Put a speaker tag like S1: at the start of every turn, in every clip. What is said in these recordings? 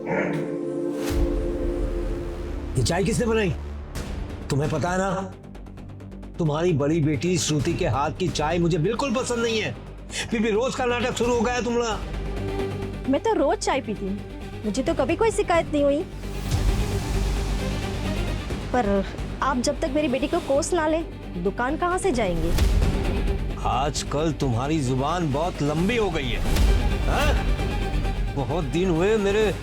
S1: ये चाय किसने बनाई? तुम्हें पता है ना, तुम्हारी बड़ी बेटी श्रुति के हाथ की चाय मुझे बिल्कुल पसंद नहीं है। फिर भी रोज का नाटक शुरू हो गया तुम्हारा।
S2: मैं तो रोज चाय पीती हूँ, मुझे तो कभी कोई शिकायत नहीं हुई। पर आप जब तक मेरी बेटी को कोस ना ले, दुकान कहाँ से जाएंगे?
S1: आजकल तुम्हारी जुबान बहुत लंबी हो गई है, हाँ? बहुत दिन हुए मेरे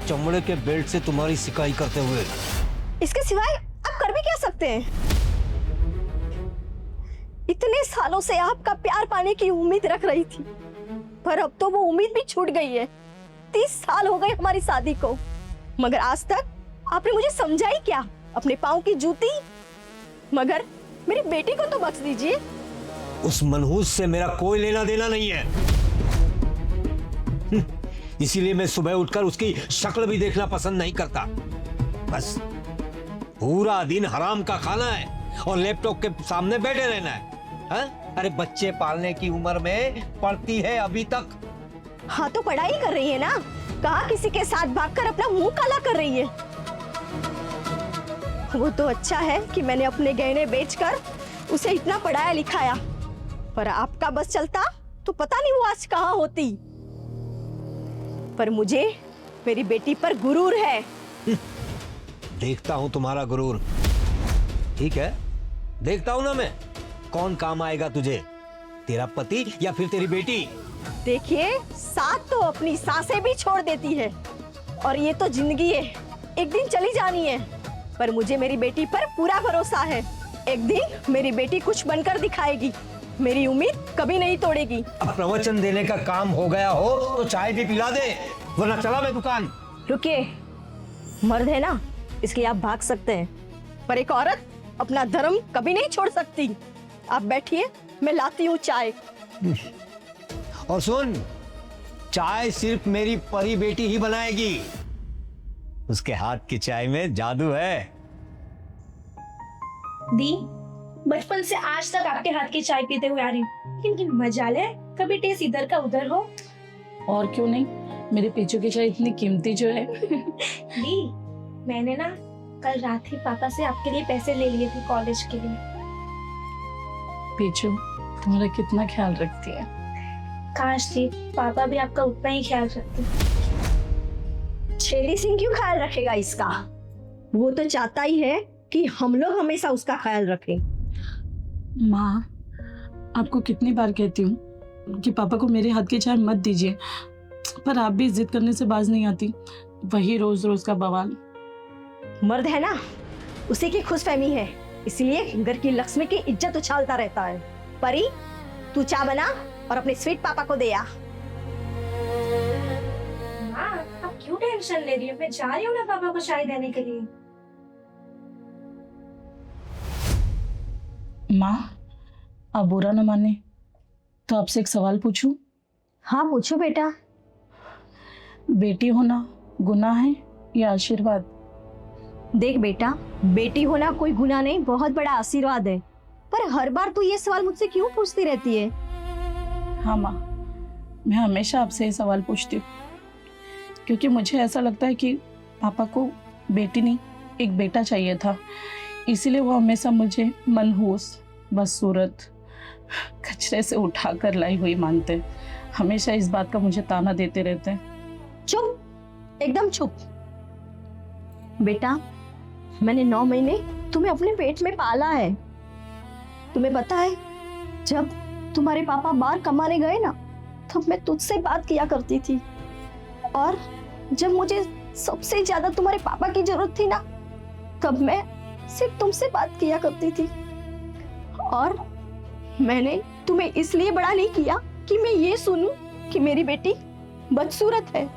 S1: चमड़े के बेल्ट से तुम्हारी सिकाई करते हुए।
S2: इसके सिवाय आप कर भी क्या सकते हैं? इतने सालों से आपका प्यार पाने की उम्मीद रख रही थी, पर अब तो वो उम्मीद भी छूट गई है। 30 साल हो गए हमारी शादी को, मगर आज तक आपने मुझे समझा ही क्या? अपने पाँव की जूती। मगर मेरी बेटी को तो बख्श दीजिए।
S1: उस मनहूस से मेरा कोई लेना देना नहीं है, इसीलिए मैं सुबह उठकर उसकी शक्ल भी देखना पसंद नहीं करता। बस पूरा दिन हराम का खाना है और लैपटॉप के सामने बैठे रहना है। हाँ? अरे बच्चे पालने की उम्र में पढ़ती है अभी तक।
S2: हाँ तो पढ़ाई कर रही है ना, कहा किसी के साथ भागकर अपना मुंह काला कर रही है। वो तो अच्छा है कि मैंने अपने गहने बेचकर उसे इतना पढ़ाया लिखाया, पर आपका बस चलता तो पता नहीं वो आज कहाँ होती। पर मुझे मेरी बेटी पर गुरूर है।
S1: देखता हूं तुम्हारा गुरूर। ठीक है, देखता हूं ना मैं कौन काम आएगा तुझे, तेरा पति या फिर तेरी बेटी।
S2: देखिए, साथ तो अपनी सांसें भी छोड़ देती है, और ये तो जिंदगी है, एक दिन चली जानी है। पर मुझे मेरी बेटी पर पूरा भरोसा है, एक दिन मेरी बेटी कुछ बनकर दिखाएगी। मेरी उम्मीद कभी नहीं तोड़ेगी।
S1: अब प्रवचन देने का काम हो गया हो तो चाय भी पिला दे, वरना चला मैं दुकान।
S2: रुकिए, मर्द है ना, इसलिए आप भाग सकते हैं, पर एक औरत अपना धर्म कभी नहीं छोड़ सकती। आप बैठिए, मैं लाती हूँ चाय।
S1: और सुन, चाय सिर्फ मेरी परी बेटी ही बनाएगी, उसके हाथ की चाय में जादू है।
S3: दी, बचपन से आज तक आपके हाथ की चाय पीते हुए आ रही हूँ, लेकिन मजा ले, कभी टेस्ट इधर का उधर हो।
S4: और क्यों नहीं, मेरे पेचों की चाय इतनी कीमती जो है।
S3: दी, मैंने ना कल रात ही पापा से आपके लिए पैसे ले लिए थे कॉलेज के लिए।
S4: पेचो तुम्हारा कितना ख्याल रखती है।
S3: काश थी पापा भी आपका उतना ही ख्याल रखते।
S2: छेली सिंह क्यों ख्याल रखेगा इसका? वो तो चाहता ही है कि हम लोग हमेशा उसका ख्याल रखें।
S4: माँ, आपको कितनी बार कहती हूँ कि पापा को मेरे हाथ की चाय मत दीजिए, पर आप भी जिद करने से बाज नहीं आती। वही रोज रोज का बवाल।
S2: मर्द है ना, उसी की खुशफहमी है, इसलिए घर की लक्ष्मी की इज्जत उछालता रहता है। परी, तू चाय बना और अपने स्वीट पापा को दे आ।
S3: माँ, आप क्यों टेंशन ले रही हो? मैं जा रही हूँ ना पापा को चाय देने के लिए।
S4: माँ, आप बुरा न माने तो आपसे एक सवाल पूछूं?
S2: हाँ पूछो बेटा।
S4: बेटी होना गुनाह है या आशीर्वाद?
S2: देख बेटा, बेटी होना कोई गुनाह नहीं, बहुत बड़ा आशीर्वाद है। पर हर बार तू ये सवाल मुझसे क्यों पूछती रहती है?
S4: हाँ माँ, मैं हमेशा आपसे ये सवाल पूछती हूँ क्योंकि मुझे ऐसा लगता है कि पापा को बेटी नहीं एक बेटा चाहिए था, इसीलिए वो हमेशा मुझे मनहूस, बदसूरत, कचरे से उठा कर लाई हुई मानते हैं। हमेशा इस बात का मुझे ताना देते रहते हैं।
S2: चुप, एकदम चुप। बेटा, मैंने 9 महीने तुम्हें अपने पेट में पाला है। तुम्हें पता है, जब तुम्हारे पापा बाहर कमाने गए ना, तब मैं तुझसे बात किया करती थी, और जब मुझे सबसे ज्यादा तुम्हारे पापा की जरूरत थी ना, तब मैं सिर्फ तुमसे बात किया करती थी। और मैंने तुम्हें इसलिए बड़ा नहीं किया कि मैं ये सुनूं कि मेरी बेटी बदसूरत है,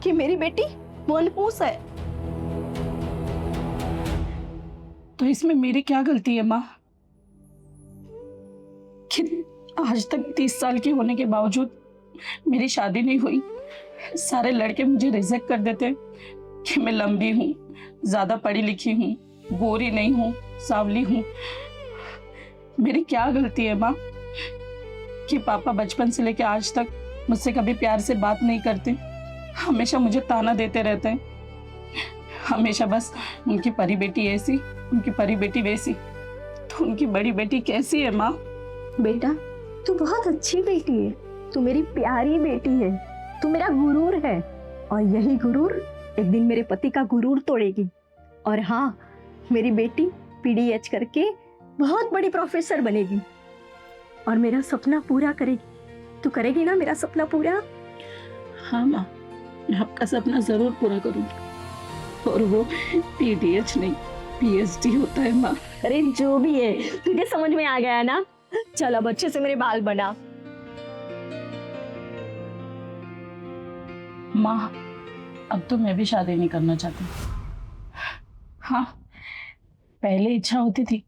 S2: कि मेरी बेटी मनहूस है।
S4: तो इसमें मेरी क्या गलती है माँ कि आज तक 30 साल की होने के बावजूद मेरी शादी नहीं हुई? सारे लड़के मुझे रिजेक्ट कर देते कि मैं लंबी हूँ, ज्यादा पढ़ी लिखी हूँ, गोरी नहीं हूँ, सांवली हूँ। मेरी क्या गलती है माँ कि पापा बचपन से लेकर आज तक मुझसे कभी प्यार से बात नहीं करते, हमेशा मुझे ताना देते रहते हैं, हमेशा बस उनकी परी बेटी ऐसी, उनकी परी बेटी वैसी। तो उनकी बड़ी बेटी कैसी है माँ?
S2: बेटा तू बहुत अच्छी बेटी है, तू मेरी प्यारी बेटी है, तू मेरा गुरूर है, और यही गुरूर एक दिन मेरे पति का गुरूर तोड़ेगी। और हाँ, मेरी बेटी पीडीएच करके बहुत बड़ी प्रोफेसर बनेगी और मेरा सपना पूरा करेगी। तू करेगी ना मेरा सपना पूरा?
S4: हाँ माँ, मैं आपका सपना जरूर पूरा करूंगी। और वो पीडीएच नहीं, पीएचडी होता है माँ।
S2: अरे जो भी है, तुझे समझ में आ गया ना? चल अब अच्छे से मेरे बाल बना।
S4: माँ, अब तो मैं भी शादी नहीं करना चाहती। हाँ, पहले इच्छा होती थी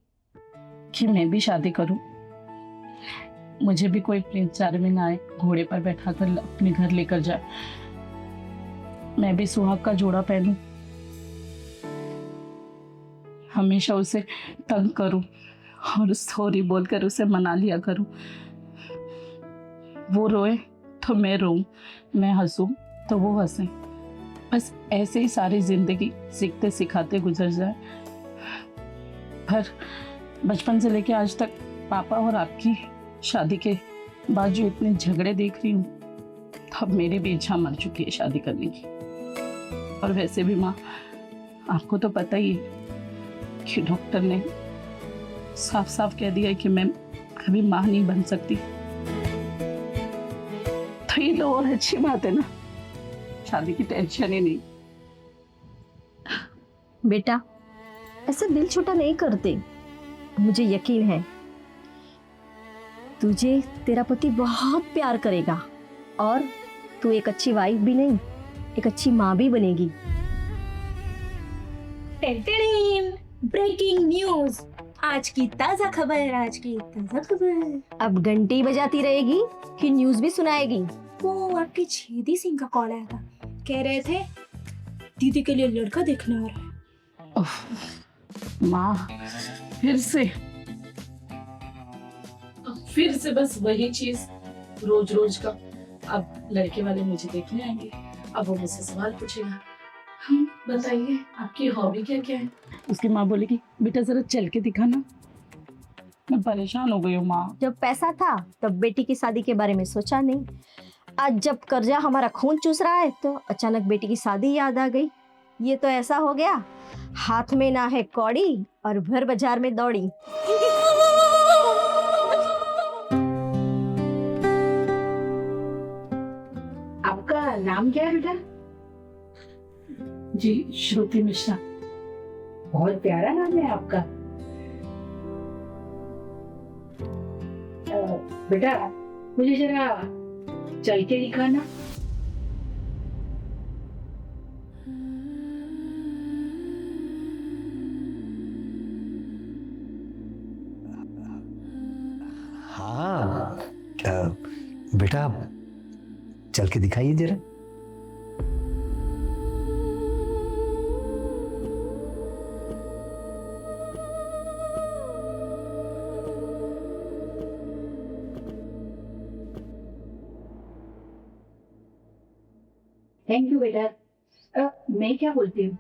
S4: कि मैं भी शादी करूं, मुझे भी कोई प्रिंस चार्मिंग आए, घोड़े पर बैठाकर अपने घर लेकर जाए, मैं भी सुहाग का जोड़ा पहनूं, हमेशा उसे तंग करूं और सॉरी बोलकर उसे मना लिया करूं। वो रोए तो मैं रोऊं, मैं हंसूं तो वो हंसे। बस ऐसे ही सारी जिंदगी सीखते सिखाते गुजर जाए। पर बचपन से लेके आज तक पापा और आपकी शादी के बाद जो इतने झगड़े देख रही हूँ, तब मेरी भी इच्छा मर चुकी है शादी करने की। और वैसे भी माँ, आपको तो पता ही है कि डॉक्टर ने साफ साफ कह दिया है कि मैं कभी माँ नहीं बन सकती। तो ये तो और अच्छी बात है ना, शादी की टेंशन ही नहीं।
S2: बेटा ऐसे दिल छोटा नहीं करते, मुझे यकीन है तुझे तेरा पति बहुत प्यार करेगा और तू एक अच्छी वाइफ भी नहीं, एक अच्छी माँ भी बनेगी।
S3: ब्रेकिंग न्यूज, आज की ताजा खबर, आज की ताजा खबर।
S2: अब घंटी बजाती रहेगी कि न्यूज भी सुनाएगी?
S3: वो आपके छेदी सिंह का कॉल आया था, कह रहे थे दीदी के लिए लड़का देखने आ रहा है।
S4: माँ, फिर से बस वही चीज रोज रोज का। अब लड़के वाले मुझे देखने आएंगे, अब वो मुझसे सवाल पूछेगा, बताइए आपकी हॉबी क्या क्या है? उसकी माँ बोलेगी बेटा जरा चल के दिखाना। मैं परेशान हो गई हूँ माँ।
S2: जब पैसा था तब बेटी की शादी के बारे में सोचा नहीं, आज जब कर्जा हमारा खून चूस रहा है तो अचानक बेटी की शादी याद आ गई। ये तो ऐसा हो गया, हाथ में ना है कौड़ी और भर बाजार में दौड़ी।
S5: आपका नाम क्या है बेटा?
S4: जी, श्रुति मिश्रा।
S5: बहुत प्यारा नाम है आपका। बेटा मुझे जरा चल के दिखाना।
S1: हाँ बेटा चल के दिखाइए जरा।
S5: थैंक यू बेटा। मैं क्या बोलती हूँ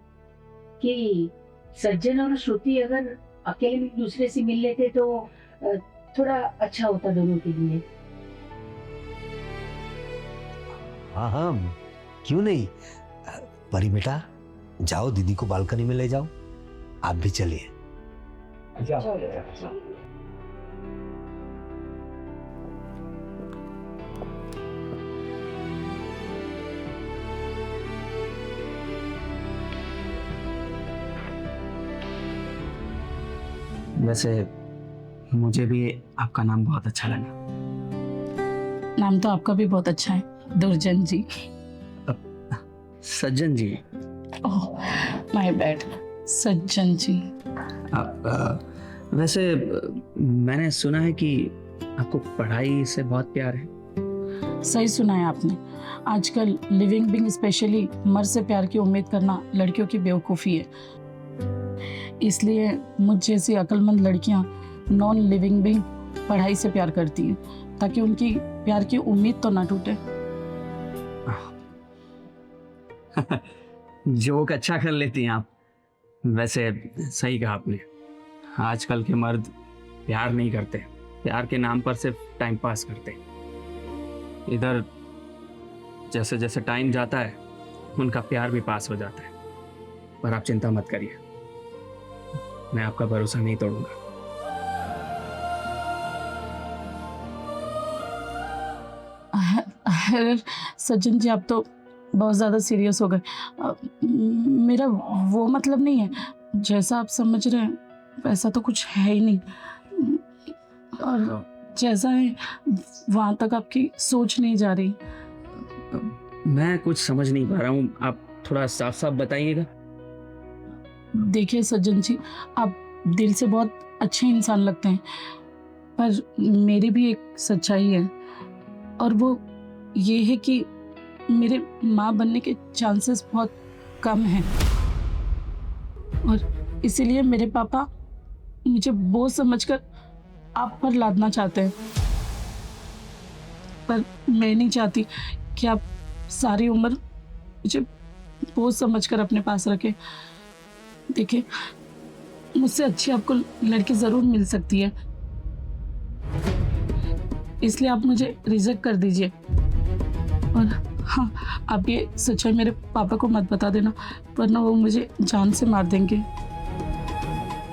S5: कि सज्जन और श्रुति अगर अकेले में दूसरे से मिल लेते तो थोड़ा अच्छा होता दोनों के लिए।
S1: हाँ हाँ क्यों नहीं। परी बेटा जाओ, दीदी को बालकनी में ले जाओ, आप भी चलिए।
S6: वैसे मुझे भी आपका नाम बहुत अच्छा लगा।
S4: नाम तो आपका भी बहुत अच्छा है, दुर्जन जी।
S6: सज्जन जी।
S4: ओह माय बैड, सज्जन जी।
S6: वैसे मैंने सुना है कि आपको पढ़ाई से बहुत प्यार है।
S4: सही सुना है आपने। आजकल लिविंग बीइंग स्पेशली मर्द से प्यार की उम्मीद करना लड़कियों की बेवकूफ़ी है। इसलिए मुझ जैसी अक्लमंद लड़कियां नॉन लिविंग बीइंग पढ़ाई से प्यार करती हैं, ताकि उनकी प्यार की उम्मीद तो ना टूटे।
S6: जोक अच्छा कर लेती हैं आप। वैसे सही कहा आपने, आजकल के मर्द प्यार नहीं करते, प्यार के नाम पर सिर्फ टाइम पास करते। इधर जैसे जैसे टाइम जाता है उनका प्यार भी पास हो जाता है। पर आप चिंता मत करिए, मैं आपका भरोसा नहीं तोड़ूंगा।
S4: अरे सज्जन जी, आप तो बहुत ज़्यादा सीरियस हो गए। मेरा वो मतलब नहीं है, जैसा आप समझ रहे हैं वैसा तो कुछ है ही नहीं, और जैसा है वहाँ तक आपकी सोच नहीं जा रही।
S6: मैं कुछ समझ नहीं पा रहा हूँ, आप थोड़ा साफ साफ बताइएगा।
S4: देखिए सज्जन जी, आप दिल से बहुत अच्छे इंसान लगते हैं, पर मेरी भी एक सच्चाई है, और वो ये है कि मेरे माँ बनने के चांसेस बहुत कम हैं, और इसीलिए मेरे पापा मुझे बोझ समझकर आप पर लादना चाहते हैं। पर मैं नहीं चाहती कि आप सारी उम्र मुझे बोझ समझकर अपने पास रखें। देखिए, मुझसे अच्छी आपको लड़की ज़रूर मिल सकती है, इसलिए आप मुझे रिजेक्ट कर दीजिए। और हाँ, आप ये सच्चाई मेरे पापा को मत बता देना, वरना वो मुझे जान से मार देंगे।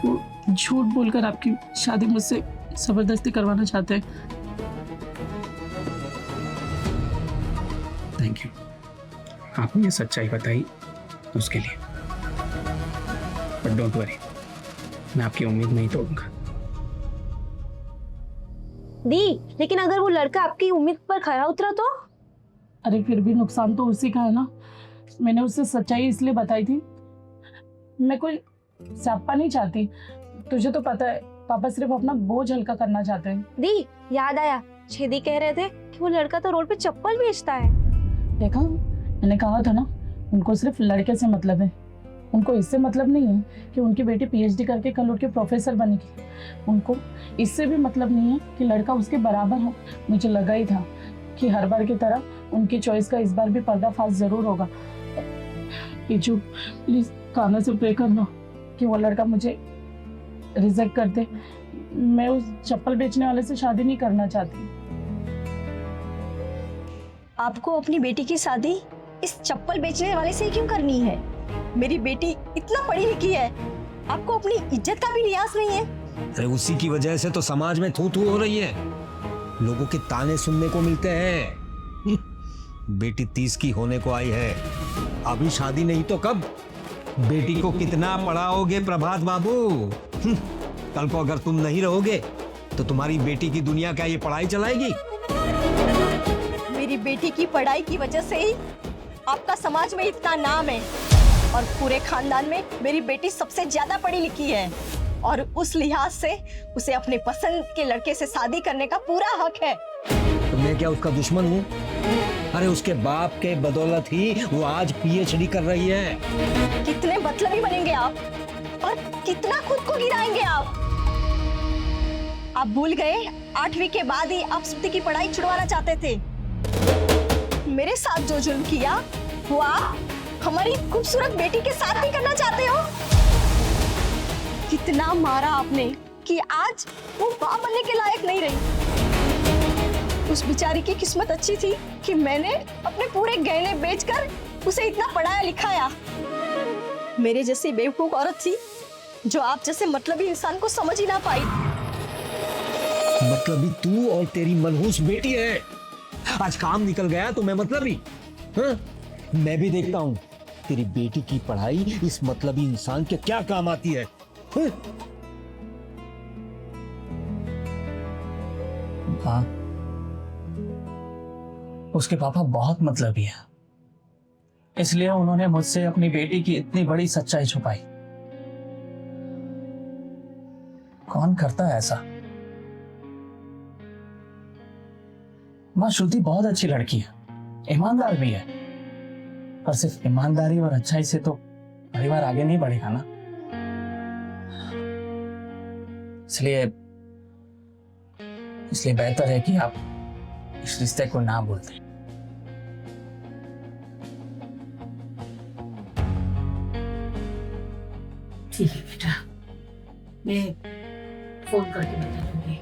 S4: वो झूठ बोलकर आपकी शादी मुझसे ज़बरदस्ती करवाना चाहते हैं।
S6: थैंक यू, आपने ये सच्चाई बताई उसके लिए। बट डोंट वरी, मैं आपकी उम्मीद नहीं तोड़ूंगा।
S3: दी, लेकिन अगर वो लड़का आपकी उम्मीद पर खरा उतरा तो?
S4: अरे फिर भी नुकसान तो उसी का है ना। मैंने उससे सच्चाई इसलिए बताई थी, मैं कोई स्यापा नहीं चाहती। तुझे तो पता है पापा सिर्फ अपना बोझ हल्का करना चाहते हैं।
S3: दी, याद आया, छेदी कह रहे थे कि वो लड़का तो रोड पे चप्पल बेचता है।
S4: देखा, मैंने कहा था ना, उनको सिर्फ लड़के से मतलब है। उनको इससे मतलब नहीं है कि उनकी बेटी पीएचडी करके कल उठ के प्रोफेसर बनेगी। उनको इससे भी मतलब नहीं है कि लड़का उसके बराबर हो। मुझे लगा ही था कि हर बार की तरह उनकी चॉइस का इस बार भी पर्दाफाश जरूर होगा। पीछू, प्लीज कान्हा से प्रे करना कि वो लड़का मुझे रिजेक्ट कर दे। मैं उस चप्पल बेचने वाले से शादी नहीं करना चाहती।
S2: आपको अपनी बेटी की शादी इस चप्पल बेचने वाले से ही क्यों करनी है? मेरी बेटी इतना पढ़ी लिखी है, आपको अपनी इज्जत का भी लिहाज नहीं है।
S1: अरे उसी की वजह से तो समाज में थू थू हो रही है, लोगों के ताने सुनने को मिलते हैं। बेटी 30 की होने को आई है, अभी शादी नहीं तो कब? बेटी को कितना पढ़ाओगे प्रभात बाबू? कल को अगर तुम नहीं रहोगे तो तुम्हारी बेटी की दुनिया क्या ये पढ़ाई चलाएगी?
S2: मेरी बेटी की पढ़ाई की वजह से ही आपका समाज में इतना नाम है, और पूरे खानदान में मेरी बेटी सबसे ज्यादा पढ़ी लिखी है, और उस लिहाज से उसे अपने पसंद के लड़के से शादी करने का पूरा हक है।
S1: तो मैं क्या उसका दुश्मन हूँ? अरे उसके बाप के बदौलत ही वो आज पीएचडी कर रही है।
S2: कितने मतलबी बनेंगे आप, और कितना खुद को गिराएंगे आप? आप भूल गए 8वीं के बाद ही आप श्रुति की पढ़ाई छुड़वाना चाहते थे। मेरे साथ जो जुल्म किया वो आप हमारी खूबसूरत बेटी के साथ भी करना चाहते हो। कितना मारा आपने कि आज वो मां बनने के लायक नहीं रही। उस बेचारी की किस्मत अच्छी थी कि मैंने अपने पूरे गहने बेचकर उसे इतना पढ़ाया लिखाया। मेरे जैसी बेवकूफ औरत थी जो आप जैसे मतलबी इंसान को समझ ही ना पाई।
S1: मतलबी तू और तेरी मनहूस बेटी है। आज काम निकल गया तो मैं मतलबी? हाँ? मैं भी देखता हूँ तेरी बेटी की पढ़ाई इस मतलबी इंसान के क्या काम आती है। हाँ?
S6: हाँ, उसके पापा बहुत मतलबी है, इसलिए उन्होंने मुझसे अपनी बेटी की इतनी बड़ी सच्चाई छुपाई। कौन करता है ऐसा? माँ श्रुति बहुत अच्छी लड़की है, ईमानदार भी है, पर सिर्फ ईमानदारी और अच्छाई से तो परिवार आगे नहीं बढ़ेगा ना। इसलिए बेहतर है कि आप इस रिश्ते को ना बोलते।
S5: ठीक है बेटा, मैं फोन करके बता दूंगी।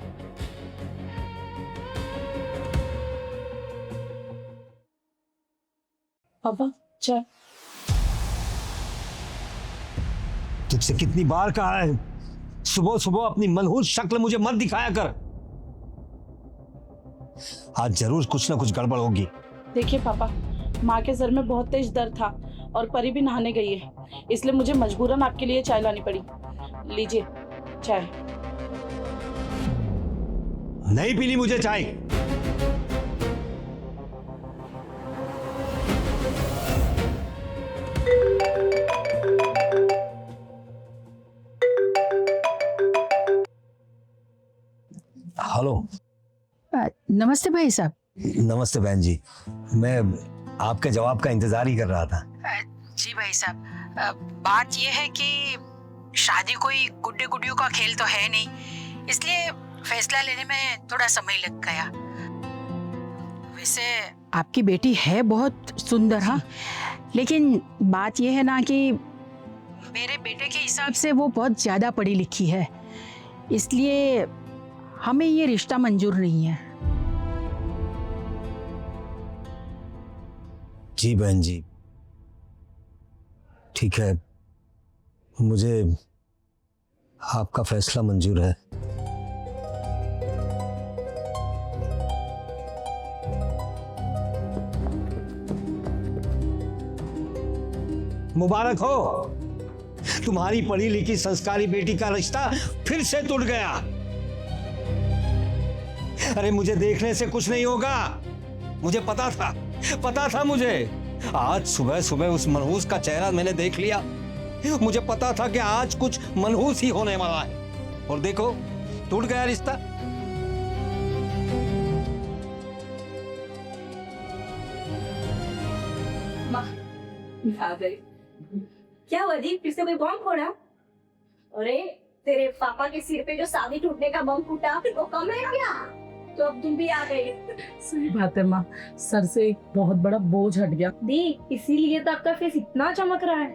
S4: पापा चाय।
S1: तुझसे कितनी बार कहा है, सुबह सुबह अपनी मनहूस शक्ल मुझे मत दिखाया कर। आज जरूर कुछ ना कुछ गड़बड़ होगी।
S4: देखिए पापा, माँ के सर में बहुत तेज दर्द था और परी भी नहाने गई है, इसलिए मुझे मजबूरन आपके लिए चाय लानी पड़ी। लीजिए चाय।
S1: नहीं पीनी मुझे चाय। हेलो।
S7: नमस्ते भाई साहब।
S1: नमस्ते बहन जी, मैं आपके जवाब का इंतजार ही कर रहा था।
S7: जी भाई साहब, बात यह है कि शादी कोई गुड्डे गुड्डियों का खेल तो है नहीं, इसलिए फैसला लेने में थोड़ा समय लग गया। वैसे आपकी बेटी है बहुत सुंदर, हाँ, लेकिन बात यह है ना कि मेरे बेटे के हिसाब से वो बहुत ज्यादा पढ़ी लिखी है, इसलिए हमें ये रिश्ता मंजूर नहीं है।
S1: जी बहन जी, ठीक है, मुझे आपका फैसला मंजूर है। मुबारक हो, तुम्हारी पढ़ी लिखी संस्कारी बेटी का रिश्ता फिर से टूट गया। अरे मुझे देखने से कुछ नहीं होगा, मुझे पता था मुझे। आज सुबह सुबह उस मनहूस का चेहरा मैंने देख लिया, मुझे पता था कि आज कुछ मनहूस ही होने वाला है, और देखो टूट गया रिश्ता।
S3: आ गई। क्या हुआ दी, फिर से कोई बम फोड़ा? अरे तेरे पापा के सिर पे जो शादी टूटने का बम फूटा वो कम है क्या? तो अब तुम भी आ गई।
S4: सही बात है माँ, सर से एक बहुत बड़ा बोझ हट गया।
S3: दी, इसीलिए तो आपका फेस इतना चमक रहा है।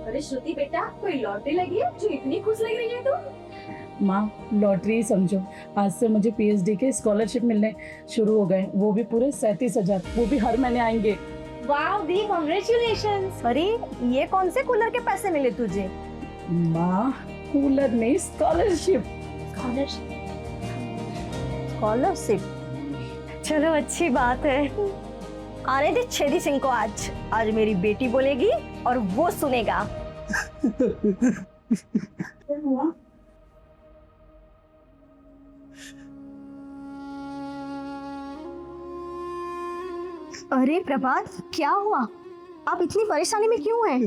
S3: अरे श्रुति बेटा, कोई लॉटरी लगी है जो इतनी खुश लग रही है तू?
S4: माँ लॉटरी ही समझो, आज से मुझे पीएचडी के स्कॉलरशिप मिलने शुरू हो गए, वो भी पूरे 37,000, वो भी हर महीने आएंगे।
S3: वाह दी, कांग्रेचुलेशंस।
S2: अरे ये कौन से कूलर के पैसे मिले तुझे?
S4: माँ कूलर नहीं, स्कॉलरशिप।
S2: स्कॉलरशिप? चलो अच्छी बात है। आने दे छेदी सिंह को, आज मेरी बेटी बोलेगी और वो सुनेगा। अरे प्रभात, क्या हुआ? आप इतनी परेशानी में क्यों हैं?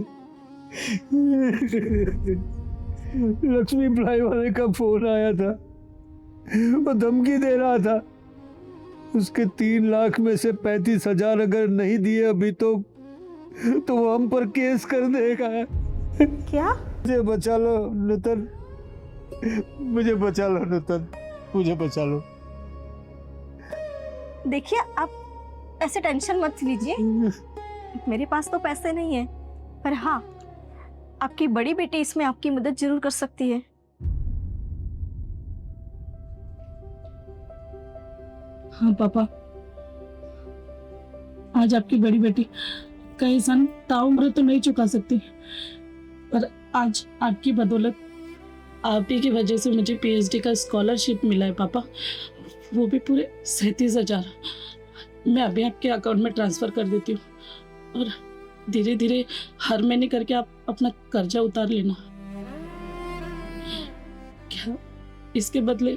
S1: लक्ष्मी प्लाई वाले का फोन आया था, वो धमकी दे रहा था, उसके 3 लाख में से 35,000 अगर नहीं दिए अभी तो वो हम पर केस कर देगा।
S2: क्या?
S1: मुझे बचा लो नूतन, मुझे बचा लो नूतन, मुझे बचा लो।
S2: देखिए, आप ऐसे टेंशन मत लीजिए, मेरे पास तो पैसे नहीं है, पर हाँ, आपकी बड़ी बेटी इसमें आपकी मदद जरूर कर सकती है।
S4: हाँ पापा, आज आपकी बड़ी बेटी का एहसान ताउम्र तो नहीं चुका सकती, पर आज आपकी बदौलत, आप ही की वजह से मुझे पीएचडी का स्कॉलरशिप मिला है पापा, वो भी पूरे 37,000। मैं अभी आपके अकाउंट में ट्रांसफर कर देती हूँ और धीरे धीरे हर महीने करके आप अपना कर्जा उतार लेना। क्या इसके बदले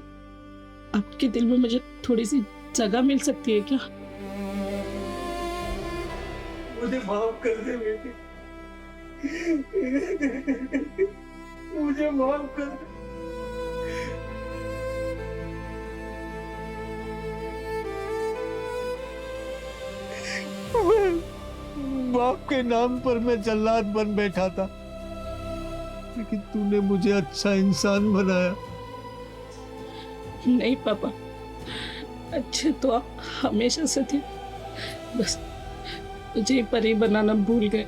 S4: आपके दिल में मुझे थोड़ी सी जगह मिल सकती है क्या?
S1: मुझे माफ कर दे बेटी, मुझे माफ कर दे। बाप के नाम पर मैं जल्लाद बन बैठा था, लेकिन तूने मुझे अच्छा इंसान बनाया।
S4: नहीं पापा, अच्छे तो आप हमेशा से थे, बस मुझे परी बनाना भूल गए।